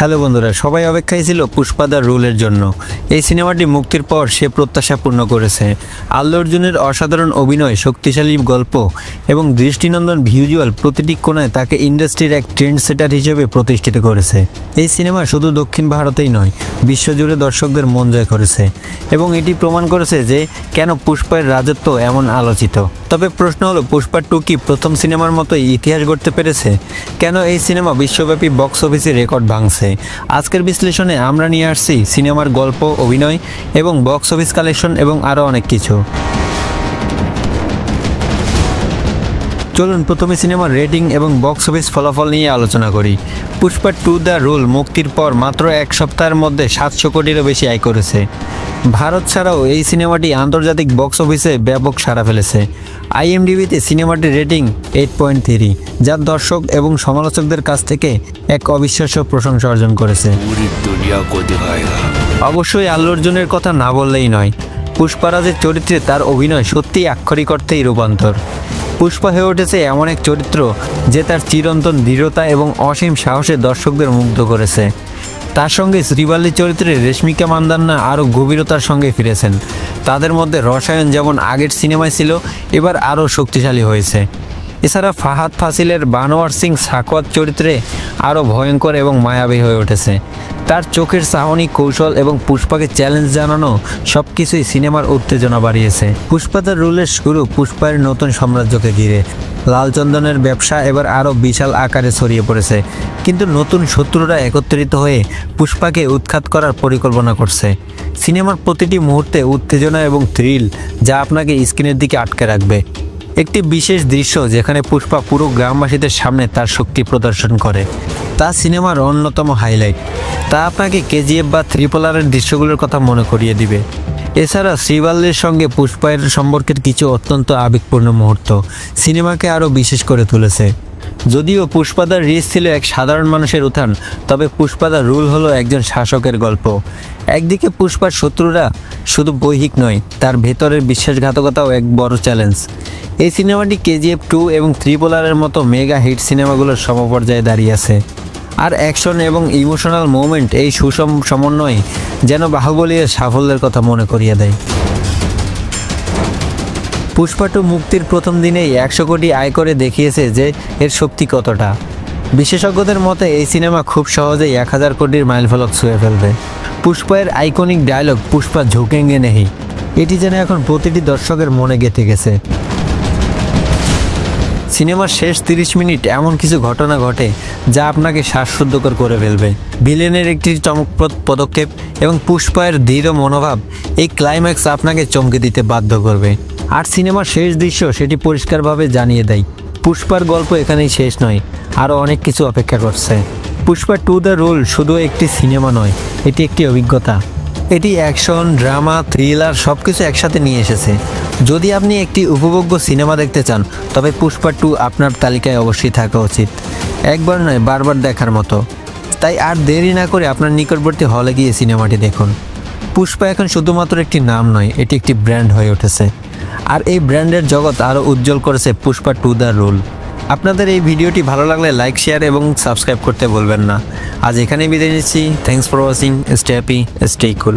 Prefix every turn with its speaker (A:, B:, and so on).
A: Hello বন্ধুরা, সবাই অপেক্ষায় ছিল পুষ্পা দ্য রুলের জন্য। এই সিনেমাটি মুক্তির পর সে প্রত্যাশা পূর্ণ করেছে। আল্লু অর্জুনের অসাধারণ অভিনয়, শক্তিশালী গল্প এবং দৃষ্টিনন্দন ভিজুয়াল প্রতিটি কোণায় তাকে ইন্ডাস্ট্রির এক ট্রেন্ড সেটার হিসেবে প্রতিষ্ঠিত করেছে। এই সিনেমা শুধু দক্ষিণ ভারতেই নয়, বিশ্বজুড়ে দর্শকদের মন জয় করেছে এবং এটি প্রমাণ করেছে যে কেন পুষ্পার রাজত্ব এমন আলোচিত। তবে প্রশ্ন হলো, পুষ্পা 2 কি প্রথম সিনেমার মতোই ইতিহাস গড়তে পেরেছে? কেন এই সিনেমা বিশ্বব্যাপী বক্স অফিসে রেকর্ড ভাঙছে? আজকের বিশ্লেষণে আমরা নিয়ে আসছি সিনেমার গল্প, অভিনয় এবং বক্স অফিস কালেকশন এবং আরও অনেক কিছু। চলুন প্রথমে সিনেমার রেটিং এবং বক্স অফিস ফলাফল নিয়ে আলোচনা করি। পুষ্পা 2 দ্য রুল মুক্তির পর মাত্র এক সপ্তাহের মধ্যে 700 কোটিরও বেশি আয় করেছে। ভারত ছাড়াও এই সিনেমাটি আন্তর্জাতিক বক্স অফিসে ব্যাপক সাড়া ফেলেছে। IMDbতে সিনেমাটির রেটিং 8.3, যা দর্শক এবং সমালোচকদের কাছ থেকে এক অবিশ্বাস্য প্রশংসা অর্জন করেছে। অবশ্যই আল্লু অর্জুনের কথা না বললেই নয়। পুষ্পারাজের চরিত্রে তার অভিনয় সত্যিই আক্ষরিক অর্থেই রূপান্তর। পুষ্পা হয়ে উঠেছে এমন এক চরিত্র যে তার চিরন্তন দৃঢ়তা এবং অসীম সাহসে দর্শকদের মুগ্ধ করেছে। তার সঙ্গে শ্রীবাল্লি চরিত্রে রেশমিকা মান্দান্না আরও গভীরতার সঙ্গে ফিরেছেন। তাদের মধ্যে রসায়ন যেমন আগের সিনেমায় ছিল, এবার আরও শক্তিশালী হয়েছে। এছাড়া ফাহাদ ফাসিলের বানোয়ার সিং সাকওয়াত চরিত্রে আরও ভয়ঙ্কর এবং মায়াবী হয়ে উঠেছে। তার চোখের চাহনি, কৌশল এবং পুষ্পাকে চ্যালেঞ্জ জানানো সব কিছুই সিনেমার উত্তেজনা বাড়িয়েছে। পুষ্পা দ্য রুলের শুরু পুষ্পার নতুন সাম্রাজ্যকে ঘিরে। লালচন্দনের ব্যবসা এবার আরও বিশাল আকারে ছড়িয়ে পড়েছে, কিন্তু নতুন শত্রুরা একত্রিত হয়ে পুষ্পাকে উৎখাত করার পরিকল্পনা করছে। সিনেমার প্রতিটি মুহূর্তে উত্তেজনা এবং থ্রিল, যা আপনাকে স্ক্রিনের দিকে আটকে রাখবে। একটি বিশেষ দৃশ্য যেখানে পুষ্পা পুরো গ্রামবাসীদের সামনে তার শক্তি প্রদর্শন করে, তা সিনেমার অন্যতম হাইলাইট। তা আপনাকে KGF বা ত্রিপোলারের দৃশ্যগুলোর কথা মনে করিয়ে দিবে। এছাড়া শ্রীবাল্লির সঙ্গে পুষ্পার সম্পর্কের কিছু অত্যন্ত আবেগপূর্ণ মুহূর্ত সিনেমাকে আরও বিশেষ করে তুলেছে। যদিও পুষ্পা দ্য রিচ ছিল এক সাধারণ মানুষের উত্থান, তবে পুষ্পা দ্য রুল হলো একজন শাসকের গল্প। একদিকে পুষ্পার শত্রুরা শুধু বৈহিক নয়, তার ভেতরের বিশ্বাসঘাতকতাও এক বড় চ্যালেঞ্জ। এই সিনেমাটি KGF 2 এবং ত্রিপোলারের মতো মেগা হিট সিনেমাগুলোর সমপর্যায়ে দাঁড়িয়ে আছে। আর অ্যাকশন এবং ইমোশনাল মোমেন্ট, এই সুষম সমন্বয় যেন বাহুবলীর সাফল্যের কথা মনে করিয়ে দেয়। পুষ্পা 2 মুক্তির প্রথম দিনেই 100 কোটি আয় করে দেখিয়েছে যে এর শক্তি কতটা। বিশেষজ্ঞদের মতে এই সিনেমা খুব সহজেই 1000 কোটির মাইলফলক ছুঁয়ে ফেলবে। পুষ্পার আইকনিক ডায়লগ পুষ্পা ঝুঁকেঙ্গে নেহি, এটি যেন এখন প্রতিটি দর্শকের মনে গেঁথে গেছে। সিনেমার শেষ 30 মিনিট এমন কিছু ঘটনা ঘটে যা আপনাকে শ্বাসরুদ্ধকর করে ফেলবে। ভিলেনের একটি চমকপ্রদ পদক্ষেপ এবং পুষ্পার দৃঢ় মনোভাব, এই ক্লাইম্যাক্স আপনাকে চমকে দিতে বাধ্য করবে। আর সিনেমার শেষ দৃশ্য সেটি পরিষ্কারভাবে জানিয়ে দেয়, পুষ্পার গল্প এখানেই শেষ নয়, আরও অনেক কিছু অপেক্ষা করছে। পুষ্পা 2 দ্য রুল শুধু একটি সিনেমা নয়, এটি একটি অভিজ্ঞতা। এটি অ্যাকশন, ড্রামা, থ্রিলার সব কিছু একসাথে নিয়ে এসেছে। যদি আপনি একটি উপভোগ্য সিনেমা দেখতে চান, তবে পুষ্পা 2 আপনার তালিকায় অবশ্যই থাকা উচিত। একবার নয়, বারবার দেখার মতো। তাই আর দেরি না করে আপনার নিকটবর্তী হলে গিয়ে সিনেমাটি দেখুন। পুষ্পা এখন শুধুমাত্র একটি নাম নয়, এটি একটি ব্র্যান্ড হয়ে উঠেছে। আর এই ব্র্যান্ডের জগৎ আরও উজ্জ্বল করেছে পুষ্পা 2 দ্য রুল। আপনাদের এই ভিডিওটি ভালো লাগলে লাইক, শেয়ার এবং সাবস্ক্রাইব করতে ভুলবেন না। আজ এখানেই বিদায় নিচ্ছি। Thanks for watching. Stay happy, stay cool.